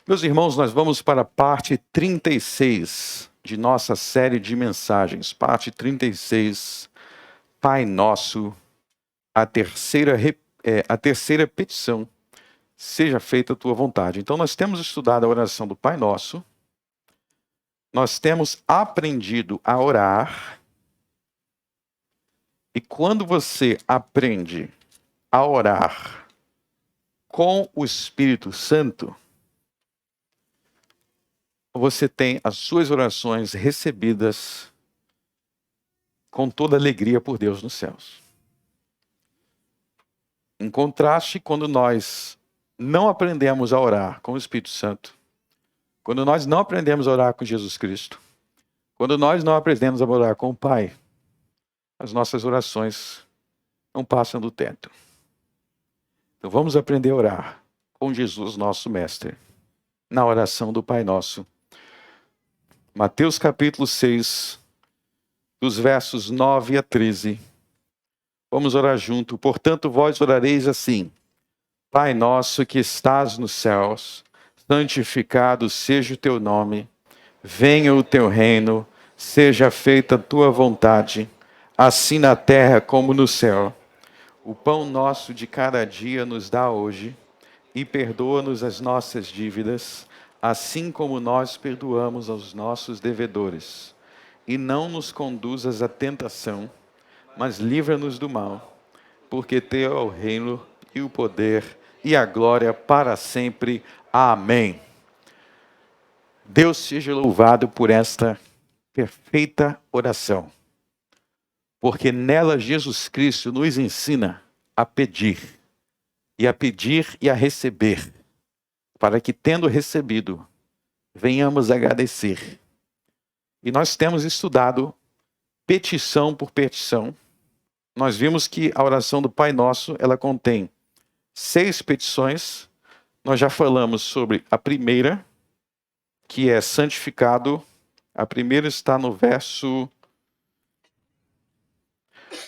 Meus irmãos, nós vamos para a parte 36 de nossa série de mensagens. Parte 36, Pai Nosso, a terceira petição, seja feita a tua vontade. Então, nós temos estudado a oração do Pai Nosso, nós temos aprendido a orar, e quando você aprende a orar com o Espírito Santo, você tem as suas orações recebidas com toda alegria por Deus nos céus. Em contraste, quando nós não aprendemos a orar com o Espírito Santo, quando nós não aprendemos a orar com Jesus Cristo, quando nós não aprendemos a orar com o Pai, as nossas orações não passam do teto. Então vamos aprender a orar com Jesus, nosso Mestre, na oração do Pai Nosso. Mateus capítulo 6, dos versos 9 a 13. Vamos orar junto. Portanto, vós orareis assim: Pai nosso que estás nos céus, santificado seja o teu nome. Venha o teu reino, seja feita a tua vontade, assim na terra como no céu. O pão nosso de cada dia nos dá hoje, e perdoa-nos as nossas dívidas, assim como nós perdoamos aos nossos devedores. E não nos conduzas à tentação, mas livra-nos do mal, porque teu é o reino e o poder e a glória para sempre. Amém. Deus seja louvado por esta perfeita oração, porque nela Jesus Cristo nos ensina a pedir e a receber, para que, tendo recebido, venhamos agradecer. E nós temos estudado petição por petição. Nós vimos que a oração do Pai Nosso, ela contém 6 petições. Nós já falamos sobre a primeira, que é santificado. A primeira está no verso...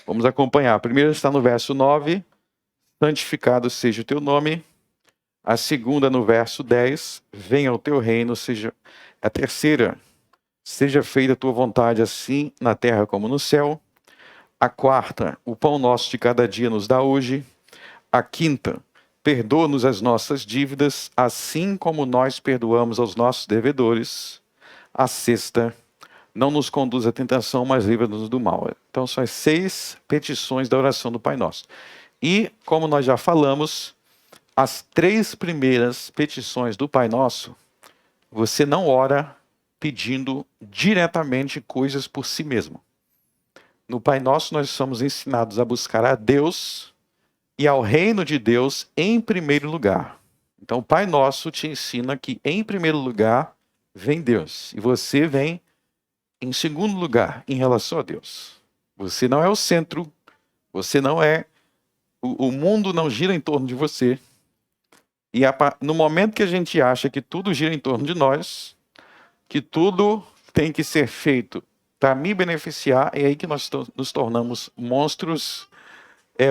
Vamos acompanhar. A primeira está no verso 9. Santificado seja o teu nome. A segunda no verso 10. Venha o teu reino. A terceira, seja feita a tua vontade assim na terra como no céu. A quarta, o pão nosso de cada dia nos dá hoje. A quinta, perdoa-nos as nossas dívidas, assim como nós perdoamos aos nossos devedores. A sexta, não nos conduz à tentação, mas livra-nos do mal. Então são as 6 petições da oração do Pai Nosso. E, como nós já falamos, as 3 primeiras petições do Pai Nosso, você não ora pedindo diretamente coisas por si mesmo. No Pai Nosso, nós somos ensinados a buscar a Deus e ao reino de Deus em primeiro lugar. Então, o Pai Nosso te ensina que, em primeiro lugar, vem Deus. E você vem em segundo lugar em relação a Deus. Você não é o centro, você não é... O mundo não gira em torno de você. E no momento que a gente acha que tudo gira em torno de nós, que tudo tem que ser feito para me beneficiar, é aí que nós nos tornamos monstros,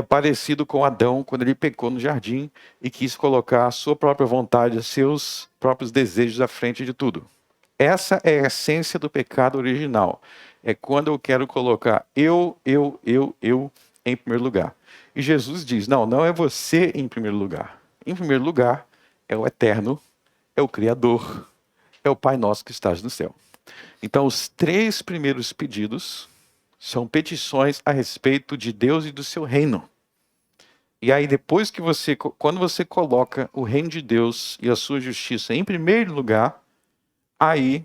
parecido com Adão, quando ele pecou no jardim e quis colocar a sua própria vontade, seus próprios desejos à frente de tudo. Essa é a essência do pecado original. É quando eu quero colocar eu em primeiro lugar. E Jesus diz, não é você em primeiro lugar. Em primeiro lugar é o Eterno, é o Criador, é o Pai Nosso que estás no céu. Então, os 3 primeiros pedidos são petições a respeito de Deus e do seu reino. E aí, depois que quando você coloca o reino de Deus e a sua justiça em primeiro lugar, aí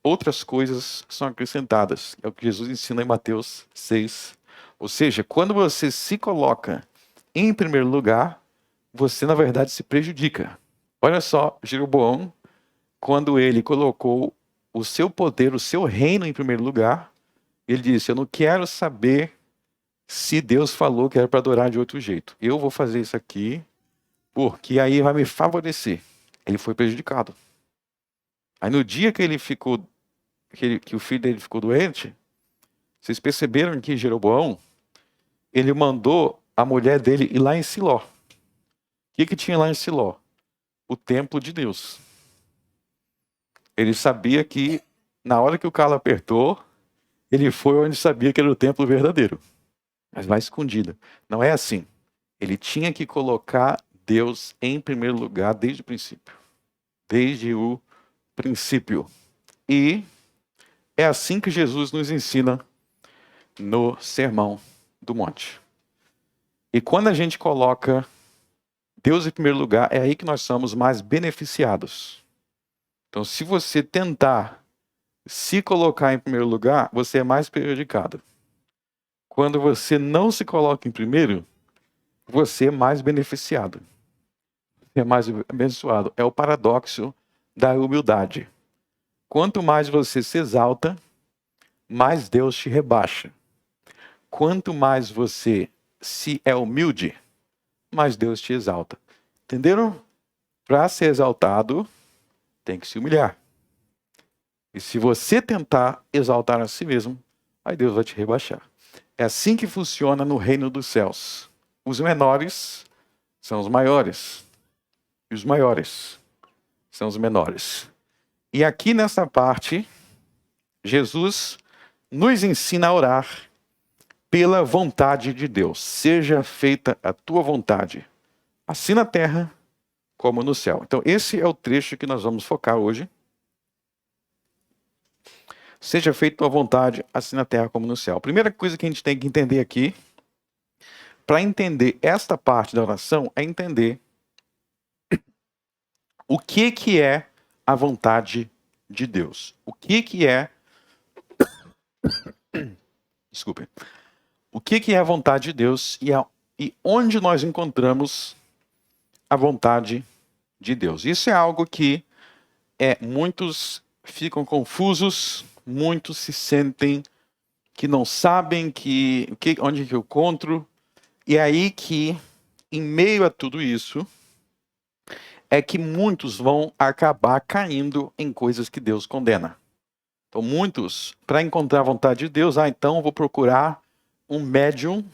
outras coisas são acrescentadas. É o que Jesus ensina em Mateus 6. Ou seja, quando você se coloca em primeiro lugar, você, na verdade, se prejudica. Olha só, Jeroboão, quando ele colocou o seu poder, o seu reino em primeiro lugar, ele disse, eu não quero saber se Deus falou que era para adorar de outro jeito. Eu vou fazer isso aqui, porque aí vai me favorecer. Ele foi prejudicado. Aí no dia que que o filho dele ficou doente, vocês perceberam que Jeroboão, ele mandou a mulher dele ir lá em Siló. O que tinha lá em Siló? o templo de Deus. Ele sabia que, na hora que o calo apertou, ele foi onde sabia que era o templo verdadeiro. Mas vai escondido. Não é assim. Ele tinha que colocar Deus em primeiro lugar desde o princípio. Desde o princípio. E é assim que Jesus nos ensina no Sermão do Monte. E quando a gente coloca Deus em primeiro lugar, é aí que nós somos mais beneficiados. Então, se você tentar se colocar em primeiro lugar, você é mais prejudicado. Quando você não se coloca em primeiro, você é mais beneficiado. Você é mais abençoado. É o paradoxo da humildade. Quanto mais você se exalta, mais Deus te rebaixa. Quanto mais você se é humilde, mais Deus te exalta. Entenderam? Para ser exaltado, tem que se humilhar. E se você tentar exaltar a si mesmo, aí Deus vai te rebaixar. É assim que funciona no reino dos céus. Os menores são os maiores. E os maiores são os menores. E aqui nessa parte, Jesus nos ensina a orar pela vontade de Deus. Seja feita a tua vontade, assim na terra como no céu. Então esse é o trecho que nós vamos focar hoje. Seja feita a tua vontade, assim na terra como no céu. A primeira coisa que a gente tem que entender aqui, para entender esta parte da oração, é entender o que é a vontade de Deus. O que é... Desculpe. O que é a vontade de Deus e onde nós encontramos a vontade de Deus. Isso é algo que muitos ficam confusos, muitos se sentem que não sabem onde que eu encontro. E é aí que, em meio a tudo isso, é que muitos vão acabar caindo em coisas que Deus condena. Então, muitos, para encontrar a vontade de Deus, então eu vou procurar um médium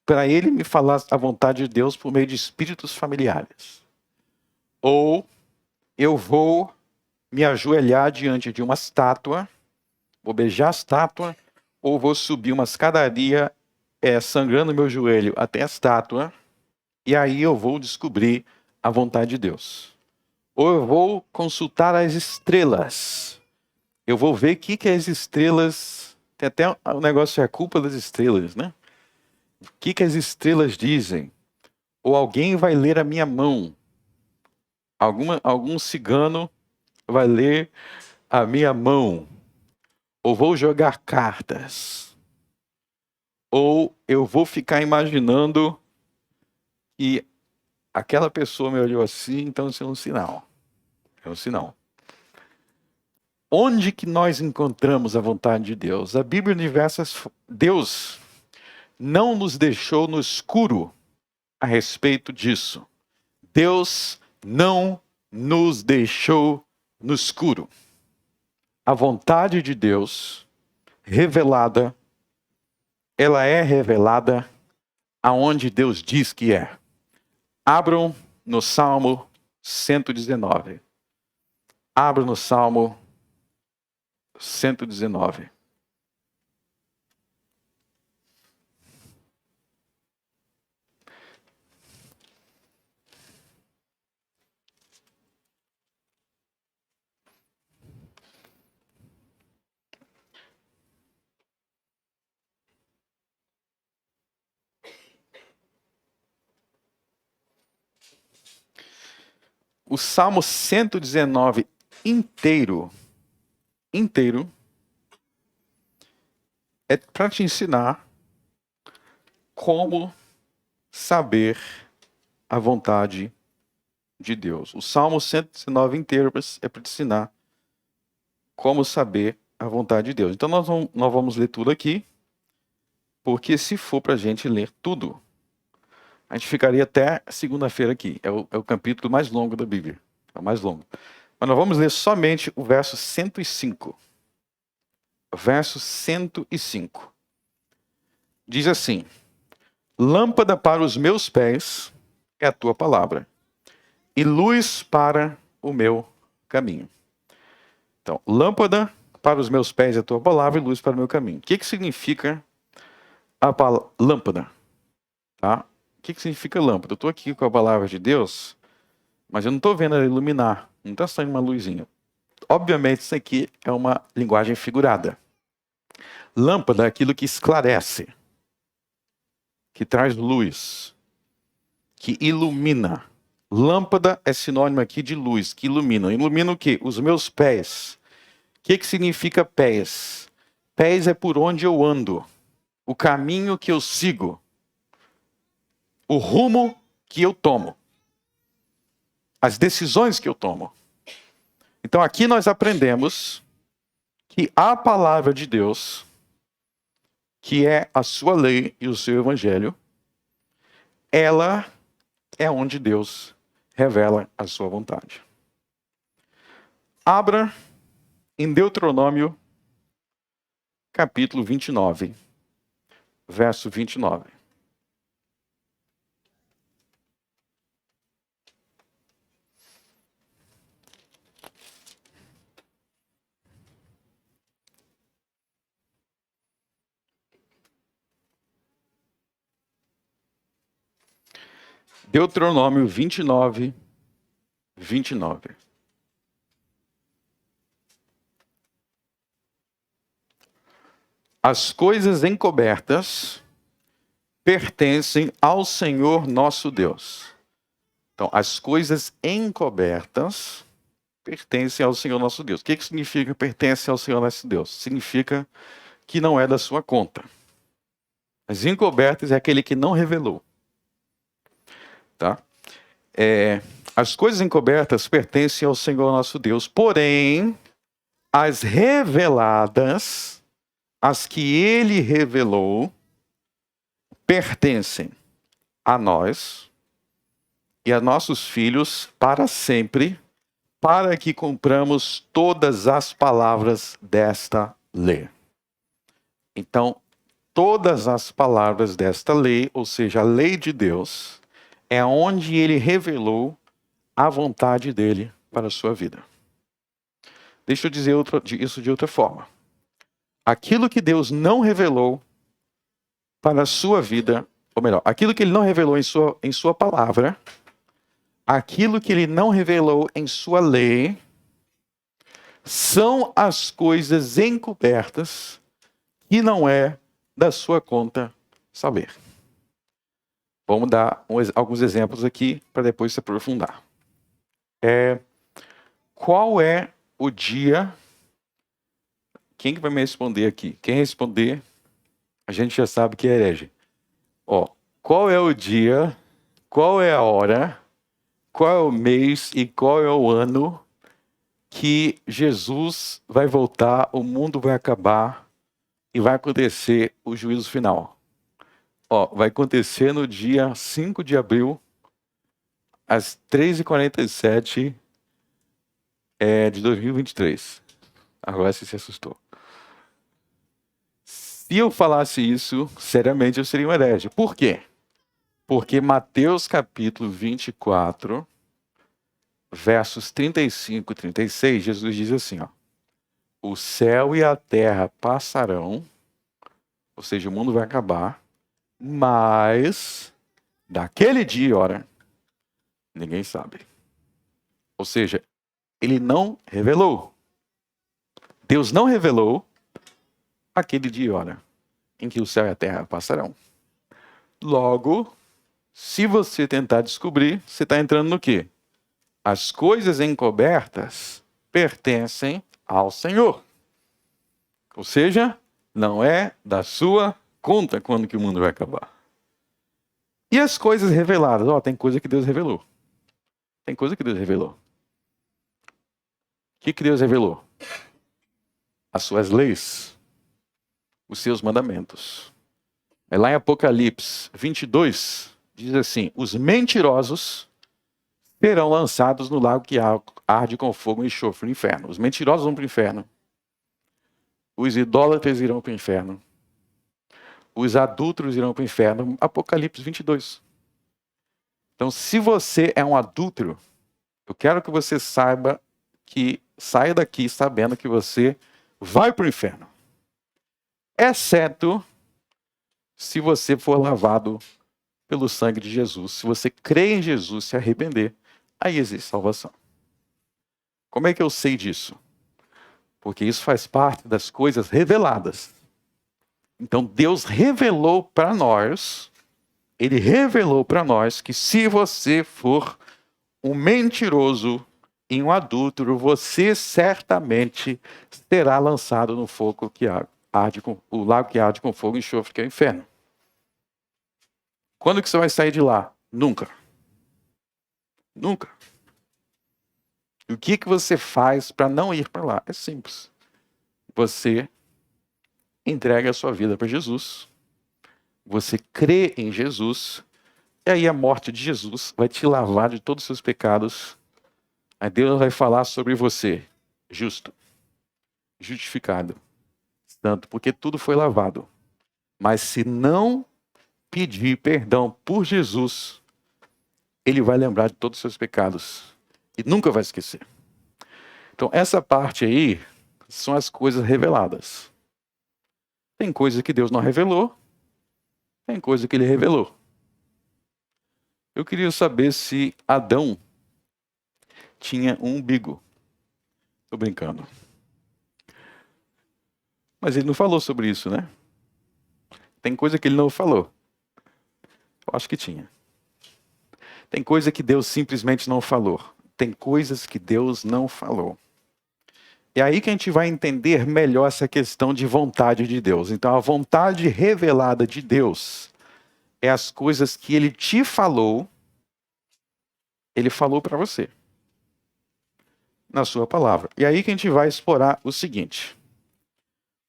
para ele me falar a vontade de Deus por meio de espíritos familiares. Ou eu vou me ajoelhar diante de uma estátua, vou beijar a estátua, ou vou subir uma escadaria sangrando meu joelho até a estátua, e aí eu vou descobrir a vontade de Deus. Ou eu vou consultar as estrelas. Eu vou ver o que as estrelas... Tem até o negócio, é a culpa das estrelas, né? O que as estrelas dizem? Ou alguém vai ler a minha mão. Algum cigano vai ler a minha mão. Ou vou jogar cartas. Ou eu vou ficar imaginando que aquela pessoa me olhou assim, então isso é um sinal. É um sinal. Onde que nós encontramos a vontade de Deus? A Bíblia universal, Deus não nos deixou no escuro a respeito disso. Deus não nos deixou no escuro. A vontade de Deus revelada, ela é revelada aonde Deus diz que é. Abram no Salmo 119. Abram no Salmo 119. O Salmo 119 inteiro é para te ensinar como saber a vontade de Deus. O Salmo 119 inteiro é para te ensinar como saber a vontade de Deus. Então nós vamos ler tudo aqui, porque se for para a gente ler tudo, a gente ficaria até segunda-feira aqui. É o capítulo mais longo da Bíblia. É o mais longo. Mas nós vamos ler somente o verso 105. Verso 105. Diz assim: lâmpada para os meus pés é a tua palavra, e luz para o meu caminho. Então, lâmpada para os meus pés é a tua palavra e luz para o meu caminho. O que significa a lâmpada? Tá? O que significa lâmpada? Eu estou aqui com a palavra de Deus, mas eu não estou vendo ela iluminar. Não está saindo uma luzinha. Obviamente, isso aqui é uma linguagem figurada. Lâmpada é aquilo que esclarece, que traz luz, que ilumina. Lâmpada é sinônimo aqui de luz, que ilumina. Ilumina o quê? Os meus pés. O que significa pés? Pés é por onde eu ando, o caminho que eu sigo, o rumo que eu tomo, as decisões que eu tomo. Então aqui nós aprendemos que a palavra de Deus, que é a sua lei e o seu evangelho, ela é onde Deus revela a sua vontade. Abra em Deuteronômio, capítulo 29, verso 29. Deuteronômio 29, 29. As coisas encobertas pertencem ao Senhor nosso Deus. Então, as coisas encobertas pertencem ao Senhor nosso Deus. O que significa pertence ao Senhor nosso Deus? Significa que não é da sua conta. As encobertas é aquele que não revelou. Tá? As coisas encobertas pertencem ao Senhor nosso Deus, porém, as reveladas, as que Ele revelou, pertencem a nós e a nossos filhos para sempre, para que cumpramos todas as palavras desta lei. Então, todas as palavras desta lei, ou seja, a lei de Deus, é onde Ele revelou a vontade dele para a sua vida. Deixa eu dizer isso de outra forma. Aquilo que Deus não revelou para a sua vida, ou melhor, aquilo que Ele não revelou em sua palavra, aquilo que Ele não revelou em sua lei, são as coisas encobertas que não é da sua conta saber. Vamos dar alguns exemplos aqui para depois se aprofundar. Qual é o dia? Quem que vai me responder aqui? Quem responder, a gente já sabe que é herege. Qual é o dia, qual é a hora, qual é o mês e qual é o ano que Jesus vai voltar, o mundo vai acabar e vai acontecer o juízo final? Vai acontecer no dia 5 de abril, às 3h47 de 2023. Agora você se assustou. Se eu falasse isso, seriamente eu seria um herege. Por quê? Porque Mateus capítulo 24, versos 35 e 36, Jesus diz assim, o céu e a terra passarão, ou seja, o mundo vai acabar, mas daquele dia e hora, ninguém sabe. Ou seja, Ele não revelou. Deus não revelou aquele dia e hora em que o céu e a terra passarão. Logo, se você tentar descobrir, você está entrando no quê? As coisas encobertas pertencem ao Senhor. Ou seja, não é da sua conta quando que o mundo vai acabar. E as coisas reveladas? Tem coisa que Deus revelou. Tem coisa que Deus revelou. O que Deus revelou? As suas leis, os seus mandamentos. Lá em Apocalipse 22, diz assim, os mentirosos serão lançados no lago que arde com fogo e enxofre no inferno. Os mentirosos vão para o inferno. Os idólatras irão para o inferno. Os adúlteros irão para o inferno. Apocalipse 22. Então, se você é um adúltero, Eu quero que você saiba que saia daqui sabendo que você vai para o inferno. Exceto se você for lavado pelo sangue de Jesus. Se você crê em Jesus, se arrepender, aí existe salvação. Como é que eu sei disso? Porque isso faz parte das coisas reveladas. Então Deus revelou para nós, Ele revelou para nós que se você for um mentiroso e um adúltero, você certamente será lançado no fogo que arde com o lago que arde com fogo e enxofre, que é o inferno. Quando que você vai sair de lá? Nunca. Nunca. E o que você faz para não ir para lá? É simples. Você entrega a sua vida para Jesus. Você crê em Jesus. E aí a morte de Jesus vai te lavar de todos os seus pecados. Aí Deus vai falar sobre você. Justo. Justificado. Santo. Porque tudo foi lavado. Mas se não pedir perdão por Jesus, Ele vai lembrar de todos os seus pecados. E nunca vai esquecer. Então essa parte aí são as coisas reveladas. Tem coisa que Deus não revelou. Tem coisa que Ele revelou. Eu queria saber se Adão tinha um umbigo. Tô brincando. Mas ele não falou sobre isso, né? Tem coisa que ele não falou. Eu acho que tinha. Tem coisa que Deus simplesmente não falou. Tem coisas que Deus não falou. E aí que a gente vai entender melhor essa questão de vontade de Deus. Então, a vontade revelada de Deus é as coisas que Ele te falou, Ele falou para você. Na sua palavra. E aí que a gente vai explorar o seguinte.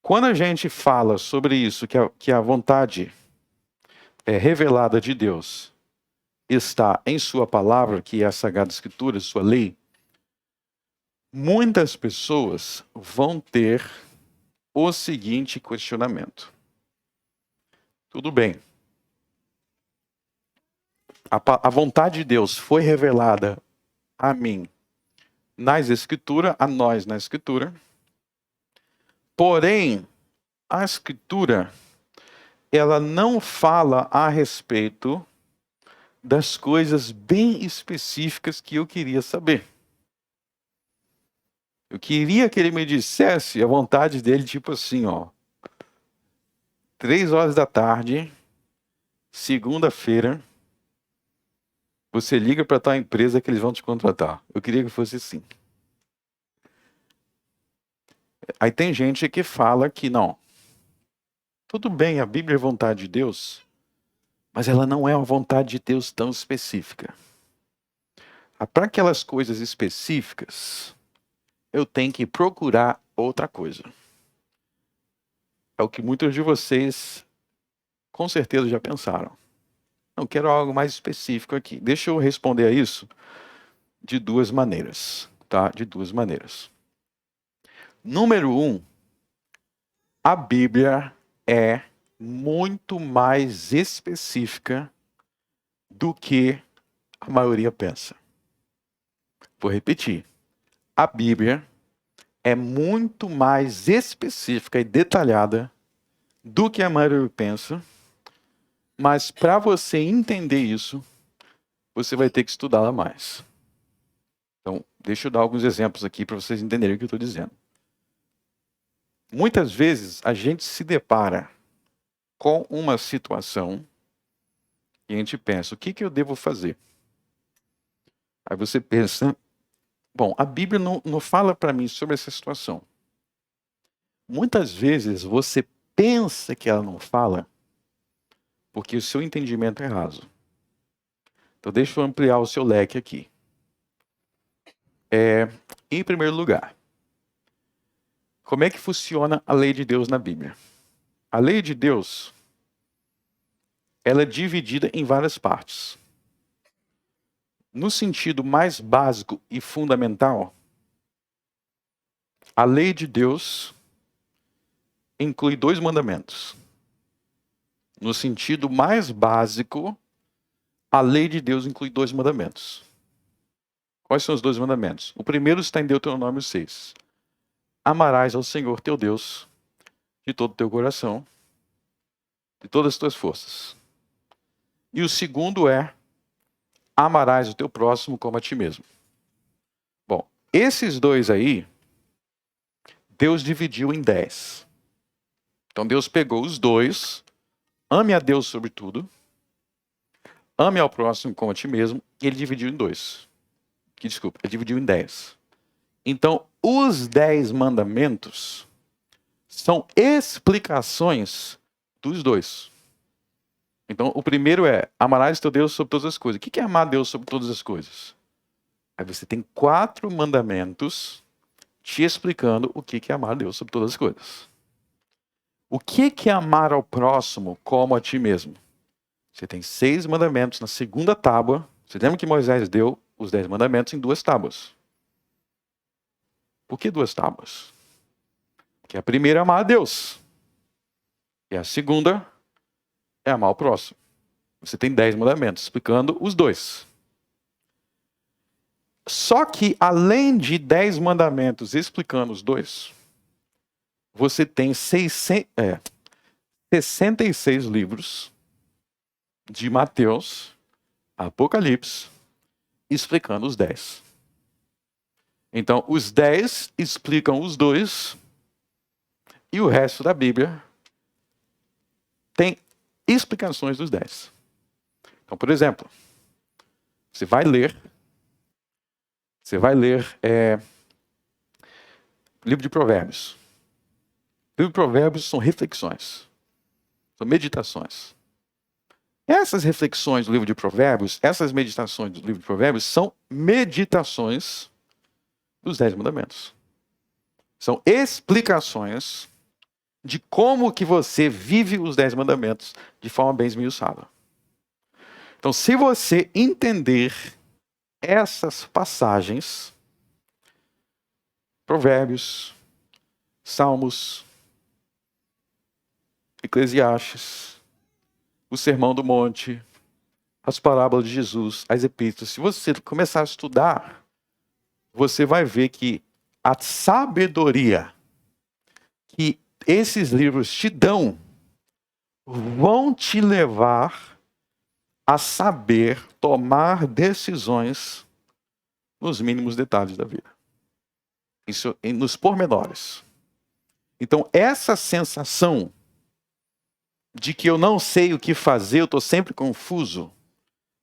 Quando a gente fala sobre isso, que a vontade revelada de Deus está em sua palavra, que é a Sagrada Escritura, sua lei, muitas pessoas vão ter o seguinte questionamento. Tudo bem. A vontade de Deus foi revelada a mim nas Escrituras, a nós na Escritura. Porém, a Escritura, ela não fala a respeito das coisas bem específicas que eu queria saber. Eu queria que ele me dissesse a vontade dele, tipo assim, 3 horas da tarde, segunda-feira, você liga para tal empresa que eles vão te contratar. Eu queria que fosse assim. Aí tem gente que fala que não. Tudo bem, a Bíblia é vontade de Deus, mas ela não é uma vontade de Deus tão específica. Para aquelas coisas específicas, eu tenho que procurar outra coisa. É o que muitos de vocês, com certeza, já pensaram. Não quero algo mais específico aqui. Deixa eu responder a isso de duas maneiras, tá? De duas maneiras. Número 1, a Bíblia é muito mais específica do que a maioria pensa. Vou repetir. A Bíblia é muito mais específica e detalhada do que a maioria pensa, mas para você entender isso, você vai ter que estudá-la mais. Então, deixa eu dar alguns exemplos aqui para vocês entenderem o que eu estou dizendo. Muitas vezes a gente se depara com uma situação e a gente pensa, o que eu devo fazer? Aí você pensa, bom, a Bíblia não fala para mim sobre essa situação. Muitas vezes você pensa que ela não fala porque o seu entendimento é raso. Então deixa eu ampliar o seu leque aqui. Em primeiro lugar, como é que funciona a lei de Deus na Bíblia? A lei de Deus, ela é dividida em várias partes. No sentido mais básico e fundamental, a lei de Deus inclui 2 mandamentos. No sentido mais básico, a lei de Deus inclui 2 mandamentos. Quais são os 2 mandamentos? O primeiro está em Deuteronômio 6. Amarás ao Senhor teu Deus de todo o teu coração, de todas as tuas forças. E o segundo é: amarás o teu próximo como a ti mesmo. Bom, esses 2 aí, Deus dividiu em 10. Então Deus pegou os 2, ame a Deus sobre tudo, ame ao próximo como a ti mesmo, e ele dividiu em 2. Ele dividiu em 10. Então, os 10 mandamentos são explicações dos 2. Então, o primeiro é: amarás teu Deus sobre todas as coisas. O que é amar Deus sobre todas as coisas? Aí você tem 4 mandamentos te explicando o que é amar Deus sobre todas as coisas. O que é amar ao próximo como a ti mesmo? Você tem 6 mandamentos na segunda tábua. Você lembra que Moisés deu os 10 mandamentos em 2 tábuas? Por que 2 tábuas? Porque a primeira é amar a Deus. E a segunda é amar o próximo. Você tem 10 mandamentos explicando os 2. Só que, além de 10 mandamentos explicando os 2, você tem 66 livros de Mateus, Apocalipse, explicando os 10. Então, os 10 explicam os 2 e o resto da Bíblia tem explicações dos 10. Então, por exemplo, você vai ler livro de Provérbios. O livro de Provérbios são reflexões, são meditações. Essas reflexões do livro de Provérbios, essas meditações do livro de Provérbios são meditações dos 10 mandamentos. São explicações de como que você vive os 10 mandamentos de forma bem esmiuçada. Então, se você entender essas passagens, Provérbios, Salmos, Eclesiastes, o Sermão do Monte, as parábolas de Jesus, as epístolas, se você começar a estudar, você vai ver que a sabedoria que esses livros te dão vão te levar a saber tomar decisões nos mínimos detalhes da vida. Isso nos pormenores. Então, essa sensação de que eu não sei o que fazer, eu estou sempre confuso,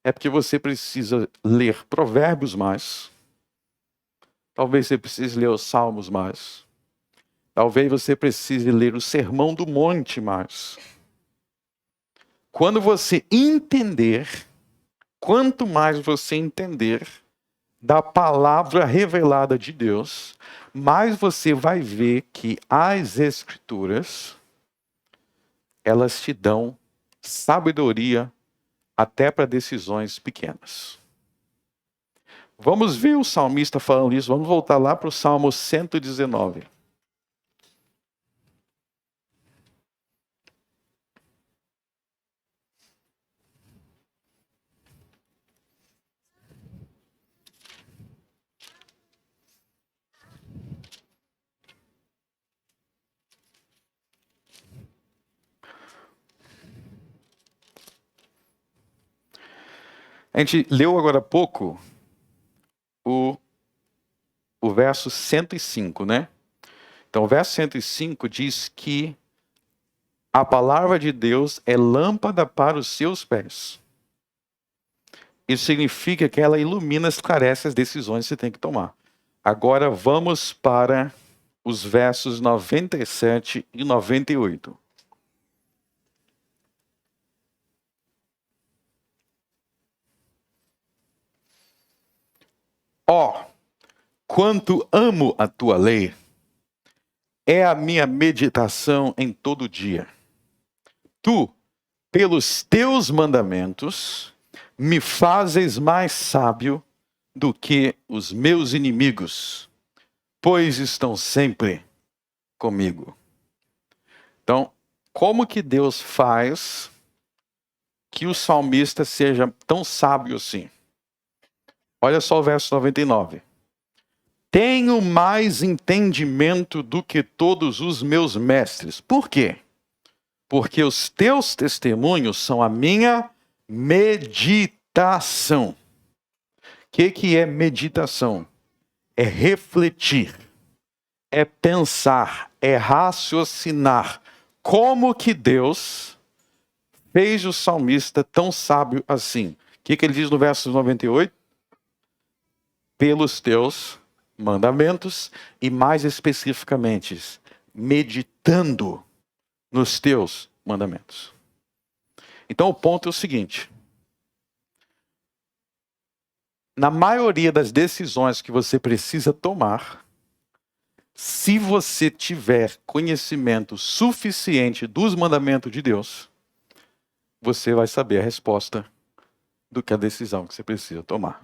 é porque você precisa ler Provérbios mais. Talvez você precise ler os Salmos mais. Talvez você precise ler o Sermão do Monte mais. Quando você entender, quanto mais você entender da palavra revelada de Deus, mais você vai ver que as Escrituras, elas te dão sabedoria até para decisões pequenas. Vamos ver o salmista falando isso. Vamos voltar lá para o Salmo 119. A gente leu agora há pouco o verso 105, né? Então, o verso 105 diz que a palavra de Deus é lâmpada para os seus pés. Isso significa que ela ilumina, esclarece as decisões que você tem que tomar. Agora vamos para os versos 97 e 98. Ó, quanto amo a tua lei, é a minha meditação em todo dia. Tu, pelos teus mandamentos, me fazes mais sábio do que os meus inimigos, pois estão sempre comigo. Então, como que Deus faz que o salmista seja tão sábio assim? Olha só o verso 99. Tenho mais entendimento do que todos os meus mestres. Por quê? Porque os teus testemunhos são a minha meditação. O que é meditação? É refletir, é pensar, é raciocinar. Como que Deus fez o salmista tão sábio assim? O que ele diz no verso 98? Pelos teus mandamentos e, mais especificamente, meditando nos teus mandamentos. Então o ponto é o seguinte: na maioria das decisões que você precisa tomar, se você tiver conhecimento suficiente dos mandamentos de Deus, você vai saber a resposta do que a decisão que você precisa tomar.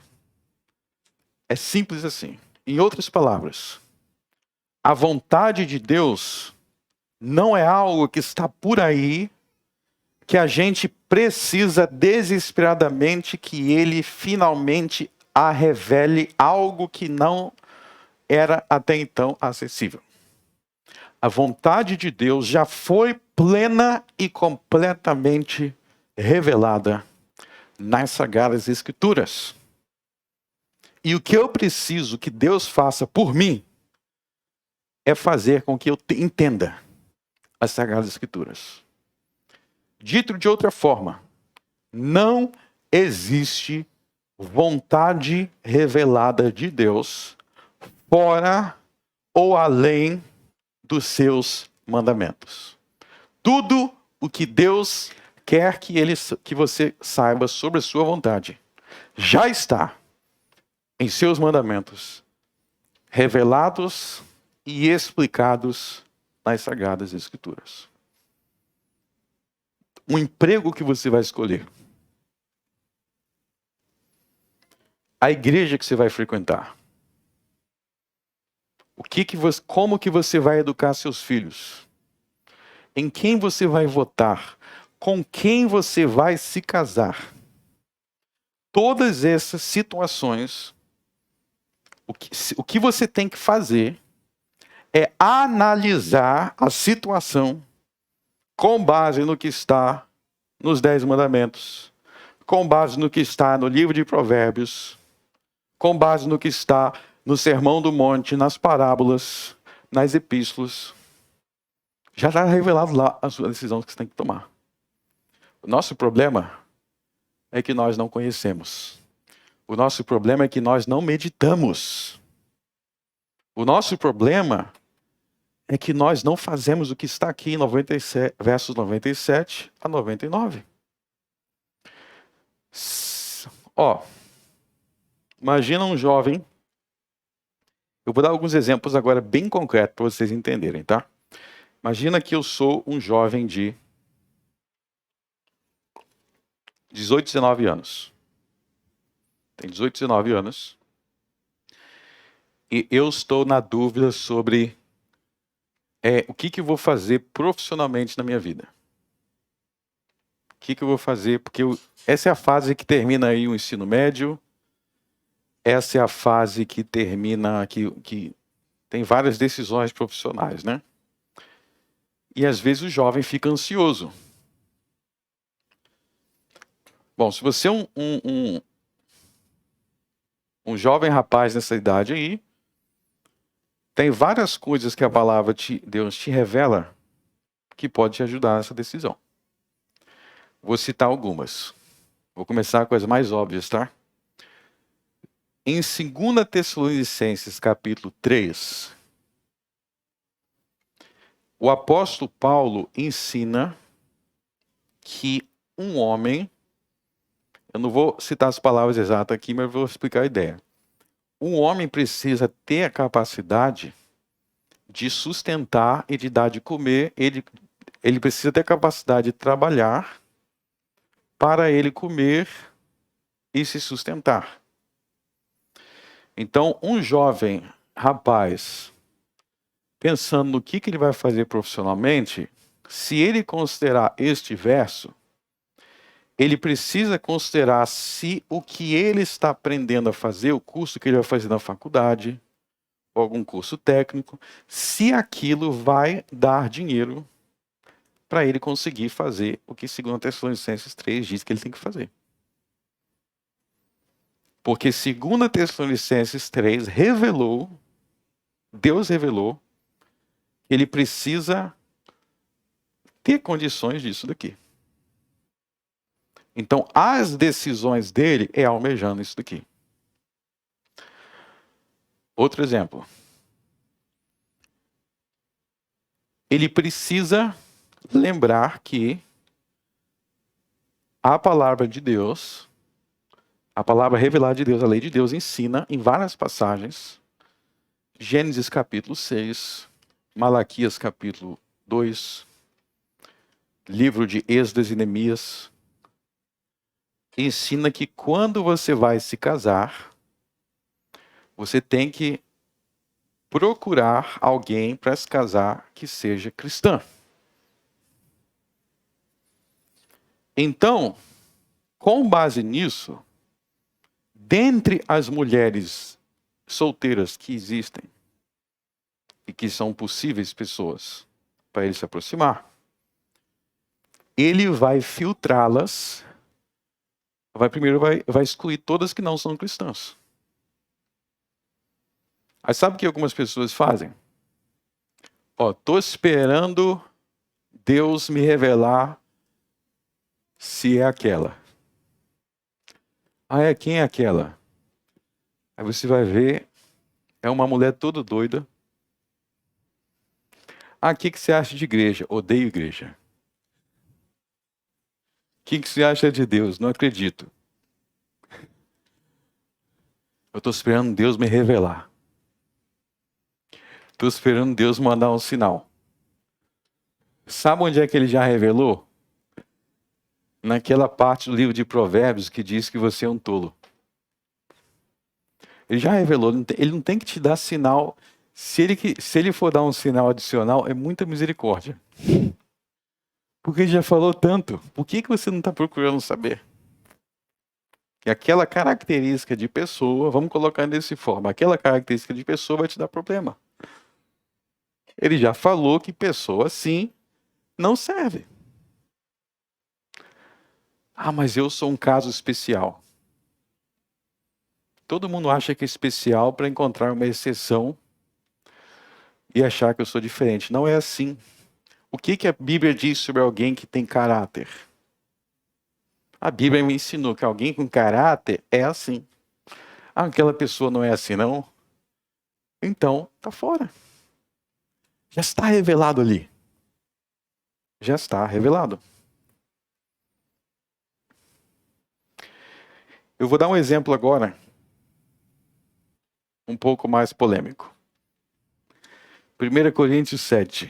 É simples assim. Em outras palavras, a vontade de Deus não é algo que está por aí, que a gente precisa desesperadamente que Ele finalmente a revele, algo que não era até então acessível. A vontade de Deus já foi plena e completamente revelada nas Sagradas Escrituras. E o que eu preciso que Deus faça por mim é fazer com que eu entenda as Sagradas Escrituras. Dito de outra forma, não existe vontade revelada de Deus fora ou além dos seus mandamentos. Tudo o que Deus quer que você saiba sobre a sua vontade já está em seus mandamentos, revelados e explicados nas Sagradas Escrituras. Um emprego que você vai escolher, a igreja que você vai frequentar, como que você vai educar seus filhos, em quem você vai votar, com quem você vai se casar. Todas essas situações, o que você tem que fazer é analisar a situação com base no que está nos 10 mandamentos, com base no que está no livro de Provérbios, com base no que está no Sermão do Monte, nas parábolas, nas epístolas. Já está revelado lá a sua decisão que você tem que tomar. O nosso problema é que nós não conhecemos. O nosso problema é que nós não meditamos. O nosso problema é que nós não fazemos o que está aqui em 97, versos 97 a 99. Imagina um jovem. Eu vou dar alguns exemplos agora bem concretos para vocês entenderem, tá? Imagina que eu sou um jovem de 18, 19 anos. Tem 18, 19 anos. E eu estou na dúvida sobre o que eu vou fazer profissionalmente na minha vida. O que eu vou fazer, porque essa é a fase que termina aí o ensino médio. Essa é a fase que termina, que tem várias decisões profissionais, né? E às vezes o jovem fica ansioso. Bom, se você é um jovem rapaz nessa idade aí, tem várias coisas que a palavra de Deus te revela que pode te ajudar nessa decisão. Vou citar algumas. Vou começar com as mais óbvias, tá? Em 2 Tessalonicenses, capítulo 3, o apóstolo Paulo ensina que um homem, eu não vou citar as palavras exatas aqui, mas vou explicar a ideia. Um homem precisa ter a capacidade de sustentar e de dar de comer, ele precisa ter a capacidade de trabalhar para ele comer e se sustentar. Então, um jovem rapaz, pensando no que ele vai fazer profissionalmente, se ele considerar este verso, ele precisa considerar se o que ele está aprendendo a fazer, o curso que ele vai fazer na faculdade, ou algum curso técnico, se aquilo vai dar dinheiro para ele conseguir fazer o que 2 Tessalonicenses 3 diz que ele tem que fazer. Porque 2 Tessalonicenses 3 Deus revelou, que ele precisa ter condições disso daqui. Então, as decisões dele é almejando isso daqui. Outro exemplo. Ele precisa lembrar que a palavra de Deus, a palavra revelada de Deus, a lei de Deus ensina em várias passagens, Gênesis capítulo 6, Malaquias capítulo 2, livro de Êxodo e Neemias, ensina que quando você vai se casar, você tem que procurar alguém para se casar que seja cristã. Então, com base nisso, dentre as mulheres solteiras que existem e que são possíveis pessoas para ele se aproximar, ele vai filtrá-las, primeiro vai excluir todas que não são cristãs. Aí sabe o que algumas pessoas fazem? Tô esperando Deus me revelar se é aquela. Quem é aquela? Aí você vai ver, é uma mulher toda doida. O que você acha de igreja? Odeio igreja. O que você acha de Deus? Não acredito. Eu estou esperando Deus me revelar. Estou esperando Deus mandar um sinal. Sabe onde é que ele já revelou? Naquela parte do livro de Provérbios que diz que você é um tolo. Ele já revelou, ele não tem que te dar sinal. Se ele for dar um sinal adicional, é muita misericórdia. Porque ele já falou tanto. Por que você não está procurando saber? E aquela característica de pessoa, vamos colocar dessa forma, aquela característica de pessoa vai te dar problema. Ele já falou que pessoa assim não serve. Mas eu sou um caso especial. Todo mundo acha que é especial para encontrar uma exceção e achar que eu sou diferente. Não é assim. O que a Bíblia diz sobre alguém que tem caráter? A Bíblia me ensinou que alguém com caráter é assim. Aquela pessoa não é assim, não? Então, tá fora. Já está revelado ali. Já está revelado. Eu vou dar um exemplo agora, um pouco mais polêmico. 1 Coríntios 7.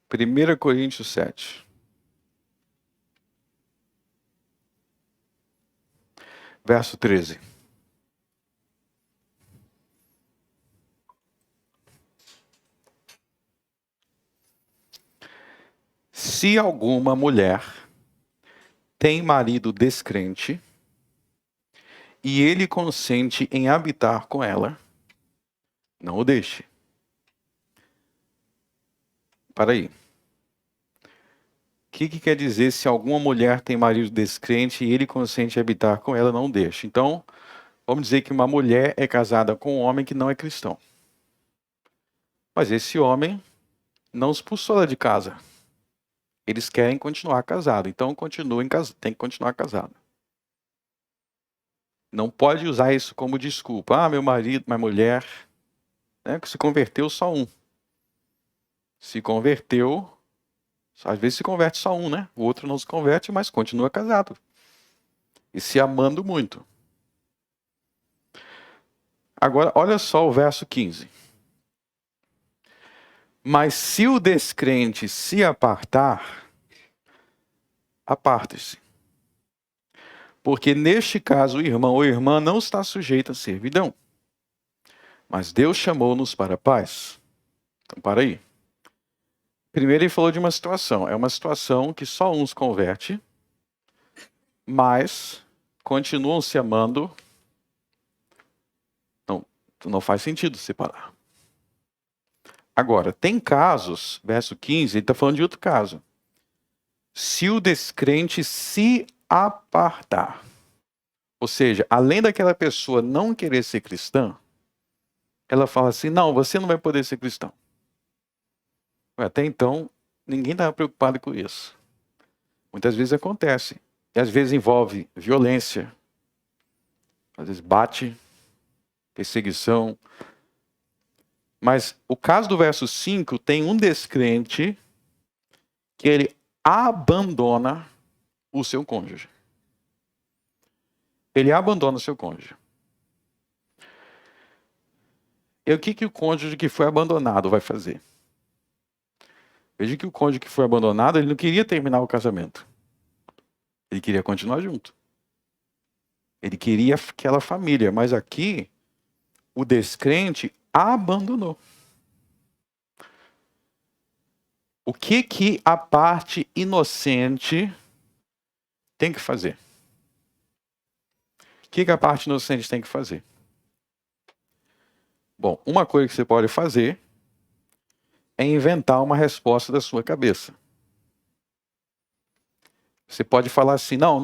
Primeira Coríntios 7. Verso 13. Se alguma mulher tem marido descrente e ele consente em habitar com ela, não o deixe. Para aí. O que quer dizer se alguma mulher tem marido descrente e ele consente em habitar com ela, não o deixe? Então, vamos dizer que uma mulher é casada com um homem que não é cristão. Mas esse homem não expulsou ela de casa. Eles querem continuar casados, então tem que continuar casado. Não pode usar isso como desculpa. Meu marido, minha mulher, que se converteu só um. Se converteu, às vezes se converte só um, né? O outro não se converte, mas continua casado. E se amando muito. Agora, olha só o verso 15. Mas se o descrente se apartar, aparte-se. Porque neste caso o irmão ou irmã não está sujeito à servidão. Mas Deus chamou-nos para a paz. Então, para aí. Primeiro ele falou de uma situação. É uma situação que só uns converte, mas continuam se amando. Não faz sentido separar. Agora, tem casos, verso 15, ele está falando de outro caso. Se o descrente se apartar, ou seja, além daquela pessoa não querer ser cristã, ela fala assim, não, você não vai poder ser cristão. Até então, ninguém estava preocupado com isso. Muitas vezes acontece. E às vezes envolve violência, às vezes bate, perseguição. Mas o caso do verso 5 tem um descrente que ele abandona o seu cônjuge. Ele abandona o seu cônjuge. E o que o cônjuge que foi abandonado vai fazer? Veja que o cônjuge que foi abandonado, ele não queria terminar o casamento. Ele queria continuar junto. Ele queria aquela família. Mas aqui, o descrente abandonou. O que a parte inocente tem que fazer? O que a parte inocente tem que fazer? Bom, uma coisa que você pode fazer é inventar uma resposta da sua cabeça. Você pode falar assim, não,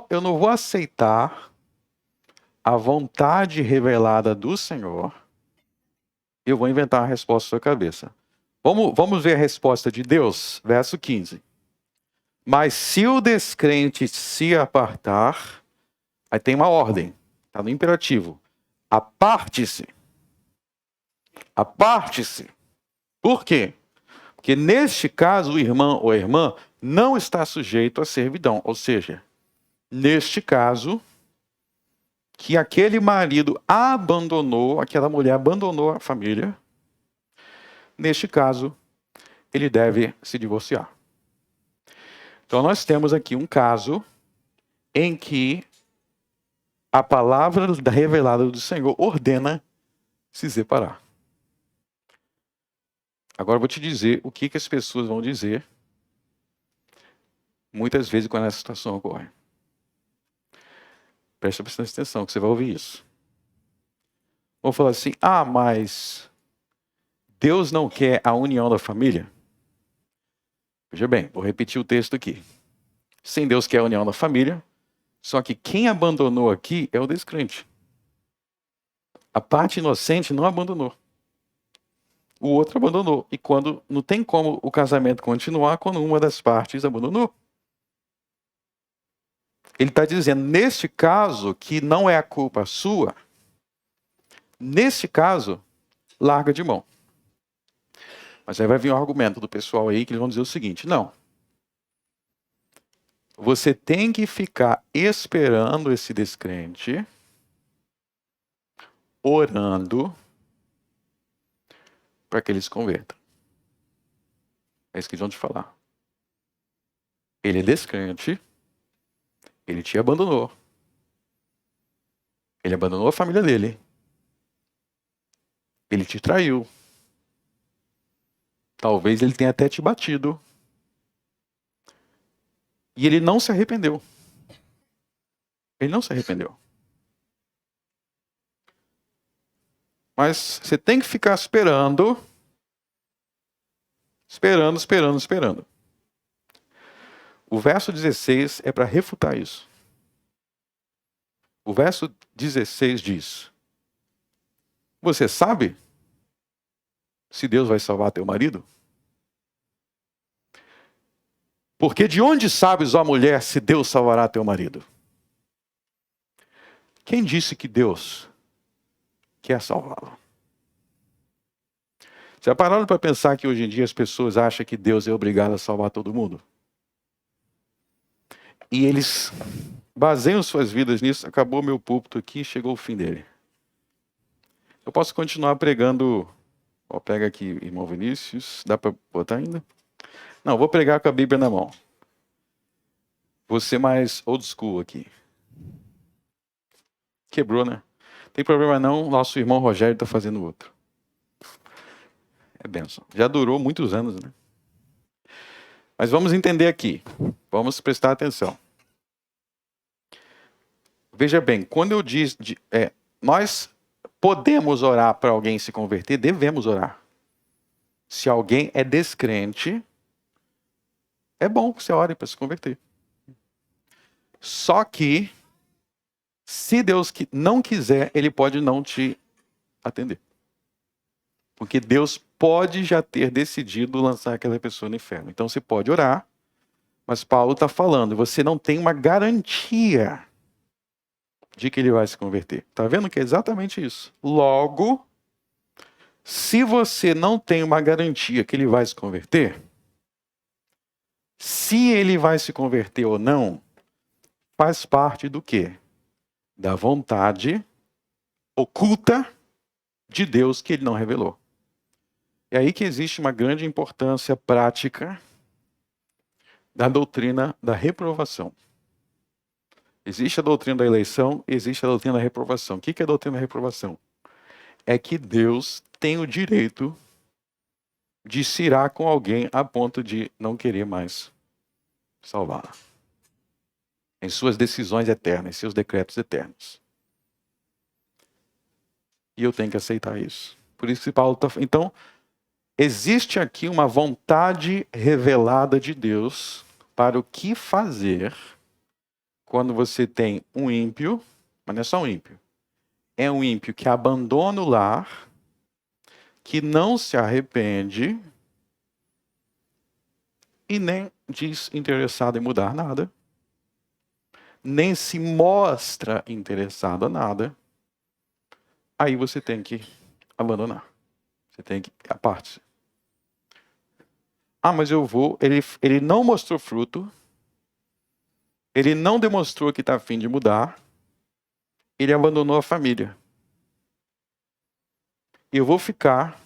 eu não vou aceitar a vontade revelada do Senhor, eu vou inventar uma resposta da sua cabeça. Vamos ver a resposta de Deus, verso 15. Mas se o descrente se apartar, aí tem uma ordem, está no imperativo. Aparte-se. Aparte-se. Por quê? Porque neste caso o irmão ou a irmã não está sujeito à servidão. Ou seja, neste caso, que aquele marido abandonou, aquela mulher abandonou a família, neste caso, ele deve se divorciar. Então nós temos aqui um caso em que a palavra revelada do Senhor ordena se separar. Agora eu vou te dizer o que as pessoas vão dizer muitas vezes quando essa situação ocorre. Presta bastante atenção que você vai ouvir isso. Vão falar assim, mas Deus não quer a união da família? Veja bem, vou repetir o texto aqui. Sim, Deus quer a união da família, só que quem abandonou aqui é o descrente. A parte inocente não abandonou. O outro abandonou. E quando não tem como o casamento continuar quando uma das partes abandonou. Ele está dizendo, neste caso, que não é a culpa sua, neste caso, larga de mão. Mas aí vai vir um argumento do pessoal aí que eles vão dizer o seguinte, não. Você tem que ficar esperando esse descrente, orando, para que eles se convertam. É isso que eles vão te falar. Ele é descrente, ele te abandonou. Ele abandonou a família dele. Ele te traiu. Talvez ele tenha até te batido. E ele não se arrependeu. Ele não se arrependeu. Mas você tem que ficar esperando. Esperando. O verso 16 é para refutar isso. O verso 16 diz: você sabe se Deus vai salvar teu marido? Porque de onde sabes, ó mulher, se Deus salvará teu marido? Quem disse que Deus quer salvá-lo? Já pararam para pensar que hoje em dia as pessoas acham que Deus é obrigado a salvar todo mundo? E eles baseiam suas vidas nisso. Acabou meu púlpito aqui, chegou o fim dele. Eu posso continuar pregando Ó, pega aqui, irmão Vinícius. Dá para botar ainda? Não, vou pregar com a Bíblia na mão. Vou ser mais old school aqui. Quebrou, né? Tem problema não, nosso irmão Rogério está fazendo outro. É bênção. Já durou muitos anos, né? Mas vamos entender aqui. Vamos prestar atenção. Veja bem, quando eu diz... nós podemos orar para alguém se converter, devemos orar. Se alguém é descrente, é bom que você ore para se converter. Só que, se Deus não quiser, Ele pode não te atender. Porque Deus pode já ter decidido lançar aquela pessoa no inferno. Então você pode orar, mas Paulo está falando, você não tem uma garantia de que ele vai se converter. Está vendo que é exatamente isso. Logo, se você não tem uma garantia que ele vai se converter, se ele vai se converter ou não, faz parte do quê? Da vontade oculta de Deus que ele não revelou. É aí que existe uma grande importância prática da doutrina da reprovação. Existe a doutrina da eleição, existe a doutrina da reprovação. O que é a doutrina da reprovação? É que Deus tem o direito de se irar com alguém a ponto de não querer mais salvá-la. Em suas decisões eternas, em seus decretos eternos. E eu tenho que aceitar isso. Por isso que Paulo está... Então, existe aqui uma vontade revelada de Deus para o que fazer quando você tem um ímpio, mas não é só um ímpio. É um ímpio que abandona o lar, que não se arrepende e nem diz interessado em mudar nada, nem se mostra interessado em nada. Aí você tem que abandonar. Você tem que a parte. Ah, mas eu vou. Ele não mostrou fruto. Ele não demonstrou que está a fim de mudar. Ele abandonou a família. Eu vou ficar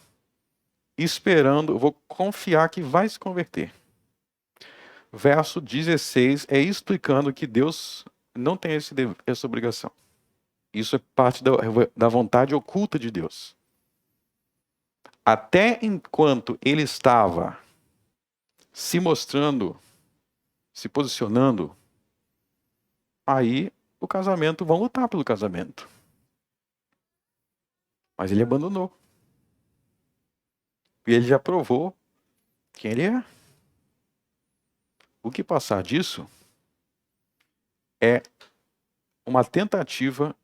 esperando, eu vou confiar que vai se converter. Verso 16 é explicando que Deus não tem essa obrigação. Isso é parte da vontade oculta de Deus. Até enquanto ele estava se mostrando, se posicionando, aí o casamento, vão lutar pelo casamento. Mas ele abandonou. E ele já provou quem ele é. O que passar disso é uma tentativa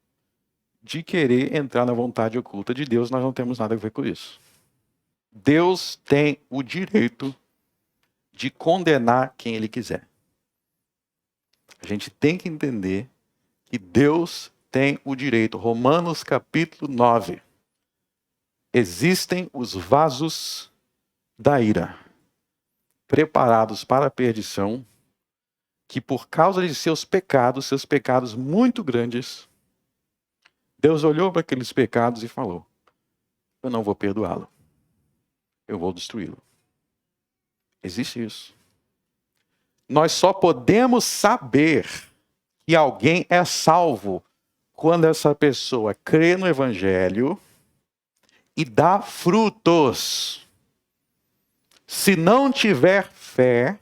de querer entrar na vontade oculta de Deus. Nós não temos nada a ver com isso. Deus tem o direito de condenar quem ele quiser. A gente tem que entender que Deus tem o direito. Romanos capítulo 9. Existem os vasos da ira, preparados para a perdição, que por causa de seus pecados muito grandes, Deus olhou para aqueles pecados e falou: eu não vou perdoá-lo, eu vou destruí-lo. Existe isso. Nós só podemos saber que alguém é salvo quando essa pessoa crê no Evangelho e dá frutos. Se não tiver fé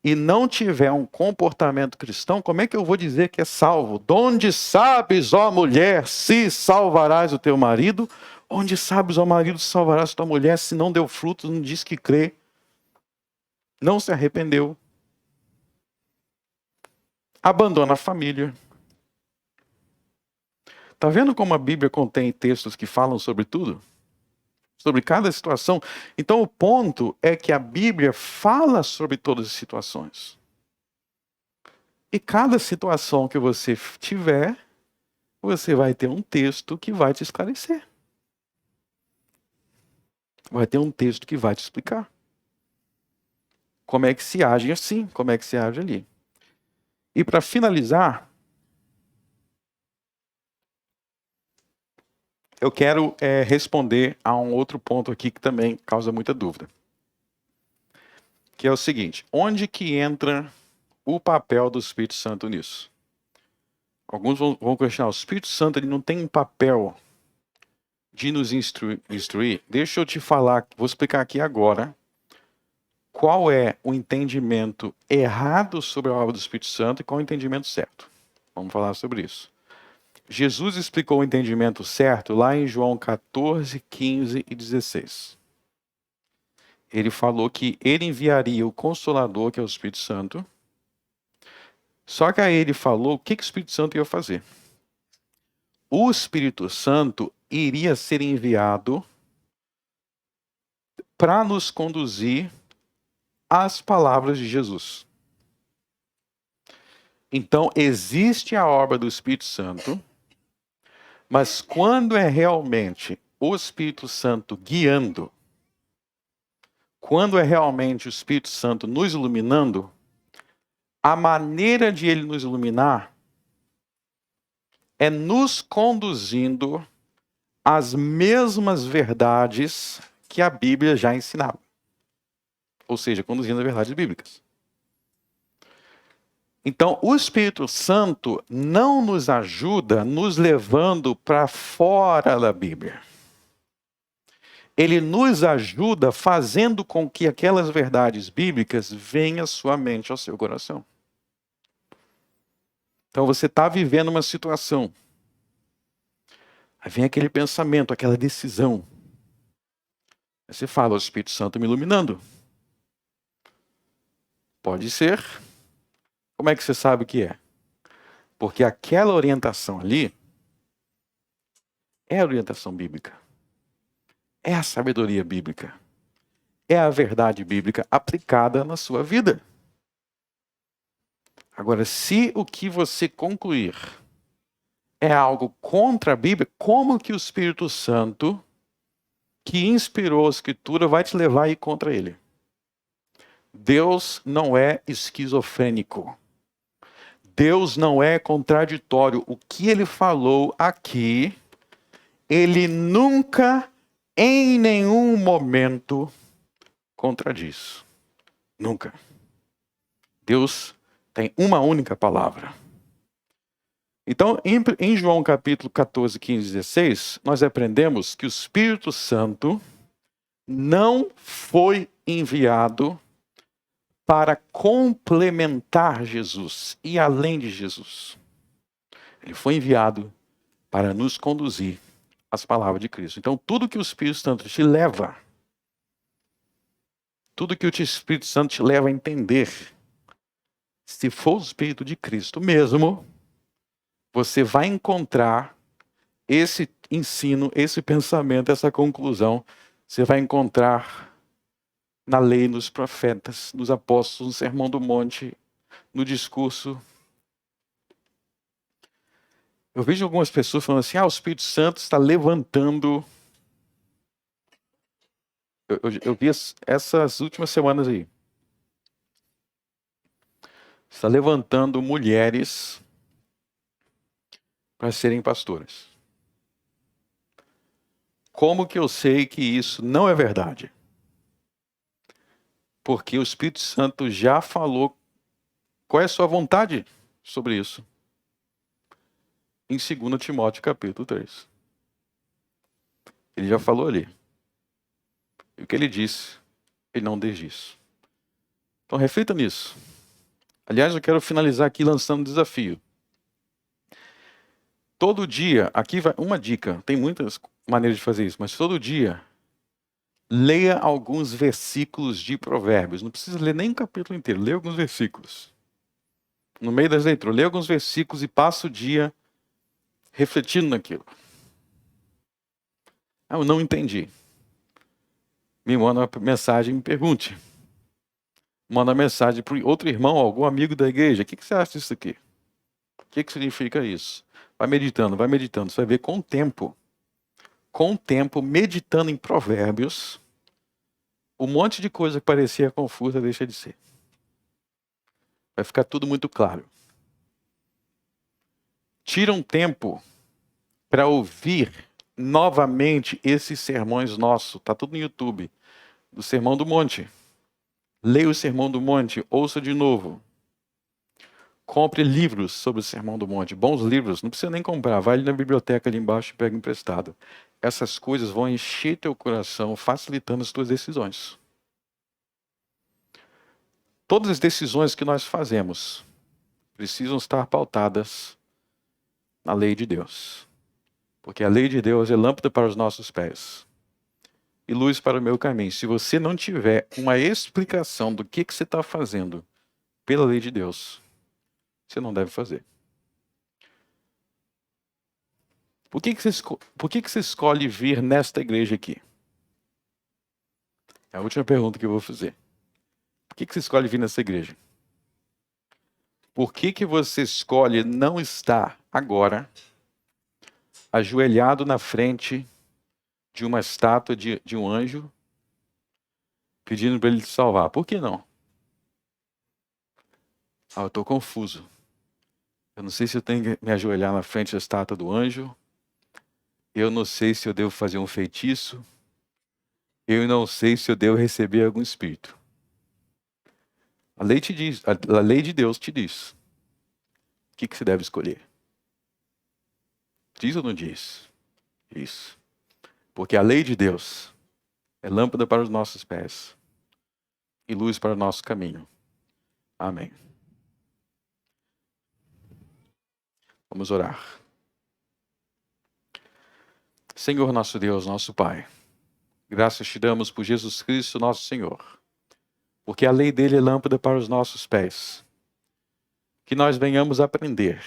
e não tiver um comportamento cristão, como é que eu vou dizer que é salvo? Donde sabes, ó mulher, se salvarás o teu marido? Onde sabes, ó marido, se salvarás tua mulher, se não deu frutos, não diz que crê, não se arrependeu, abandona a família. Está vendo como a Bíblia contém textos que falam sobre tudo? Sobre cada situação. Então o ponto é que a Bíblia fala sobre todas as situações. E cada situação que você tiver, você vai ter um texto que vai te esclarecer. Vai ter um texto que vai te explicar. Como é que se age assim, como é que se age ali. E para finalizar, eu quero responder a um outro ponto aqui que também causa muita dúvida. Que é o seguinte: onde que entra o papel do Espírito Santo nisso? Alguns vão questionar, o Espírito Santo ele não tem um papel de nos instruir? Deixa eu te falar, vou explicar aqui agora qual é o entendimento errado sobre a obra do Espírito Santo e qual é o entendimento certo. Vamos falar sobre isso. Jesus explicou o entendimento certo lá em João 14, 15 e 16. Ele falou que ele enviaria o Consolador, que é o Espírito Santo. Só que aí ele falou o que o Espírito Santo ia fazer. O Espírito Santo iria ser enviado para nos conduzir às palavras de Jesus. Então, existe a obra do Espírito Santo, mas quando é realmente o Espírito Santo guiando, quando é realmente o Espírito Santo nos iluminando, a maneira de ele nos iluminar é nos conduzindo às mesmas verdades que a Bíblia já ensinava. Ou seja, conduzindo as verdades bíblicas. Então, o Espírito Santo não nos ajuda nos levando para fora da Bíblia. Ele nos ajuda fazendo com que aquelas verdades bíblicas venham à sua mente, ao seu coração. Então você está vivendo uma situação. Aí vem aquele pensamento, aquela decisão. Aí você fala, o Espírito Santo me iluminando. Pode ser. Como é que você sabe o que é? Porque aquela orientação ali é a orientação bíblica. É a sabedoria bíblica. É a verdade bíblica aplicada na sua vida. Agora, se o que você concluir é algo contra a Bíblia, como que o Espírito Santo, que inspirou a Escritura, vai te levar a ir contra ele? Deus não é esquizofrênico. Deus não é contraditório. O que ele falou aqui, ele nunca, em nenhum momento, contradiz. Nunca. Deus tem uma única palavra. Então, em João capítulo 14, 15 e 16, nós aprendemos que o Espírito Santo não foi enviado para complementar Jesus e além de Jesus. Ele foi enviado para nos conduzir às palavras de Cristo. Então, tudo que o Espírito Santo te leva, tudo que o Espírito Santo te leva a entender, se for o Espírito de Cristo mesmo, você vai encontrar esse ensino, esse pensamento, essa conclusão, você vai encontrar na lei, nos profetas, nos apóstolos, no Sermão do Monte, no discurso. Eu vejo algumas pessoas falando assim, o Espírito Santo está levantando. Eu vi essas últimas semanas aí. Está levantando mulheres para serem pastoras. Como que eu sei que isso não é verdade? Porque o Espírito Santo já falou qual é a sua vontade sobre isso. Em 2 Timóteo capítulo 3. Ele já falou ali. E o que ele disse, ele não desdiz. Então reflita nisso. Aliás, eu quero finalizar aqui lançando um desafio. Todo dia, aqui vai uma dica, tem muitas maneiras de fazer isso, mas todo dia, leia alguns versículos de Provérbios. Não precisa ler nem um capítulo inteiro, leia alguns versículos. No meio das leituras, leia alguns versículos e passa o dia refletindo naquilo. Eu não entendi. Me manda uma mensagem e me pergunte. Manda uma mensagem para outro irmão, algum amigo da igreja. O que você acha disso aqui? O que significa isso? Vai meditando. Você vai ver com o tempo, meditando em Provérbios, um monte de coisa que parecia confusa deixa de ser. Vai ficar tudo muito claro. Tira um tempo para ouvir novamente esses sermões nossos, tá tudo no YouTube, do Sermão do Monte. Leia o Sermão do Monte, ouça de novo. Compre livros sobre o Sermão do Monte, bons livros, não precisa nem comprar, vai ali na biblioteca ali embaixo e pega emprestado. Essas coisas vão encher teu coração, facilitando as tuas decisões. Todas as decisões que nós fazemos precisam estar pautadas na lei de Deus. Porque a lei de Deus é lâmpada para os nossos pés e luz para o meu caminho. Se você não tiver uma explicação do que você está fazendo pela lei de Deus, você não deve fazer. Por que você escolhe vir nesta igreja aqui? É a última pergunta que eu vou fazer. Por que você escolhe vir nessa igreja? Por que você escolhe não estar agora ajoelhado na frente de uma estátua de um anjo pedindo para ele te salvar? Por que não? Eu estou confuso. Eu não sei se eu tenho que me ajoelhar na frente da estátua do anjo. Eu não sei se eu devo fazer um feitiço. Eu não sei se eu devo receber algum espírito. A lei te diz, a lei de Deus te diz o que você deve escolher. Diz ou não diz? Isso. Porque a lei de Deus é lâmpada para os nossos pés e luz para o nosso caminho. Amém. Vamos orar. Senhor nosso Deus, nosso Pai, graças te damos por Jesus Cristo, nosso Senhor, porque a lei dele é lâmpada para os nossos pés. Que nós venhamos aprender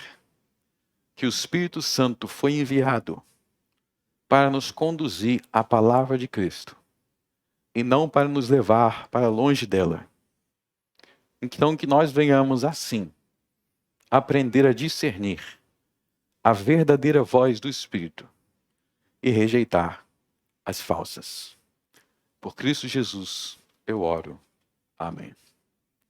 que o Espírito Santo foi enviado para nos conduzir à palavra de Cristo e não para nos levar para longe dela. Então que nós venhamos assim aprender a discernir a verdadeira voz do Espírito e rejeitar as falsas. Por Cristo Jesus, eu oro. Amém.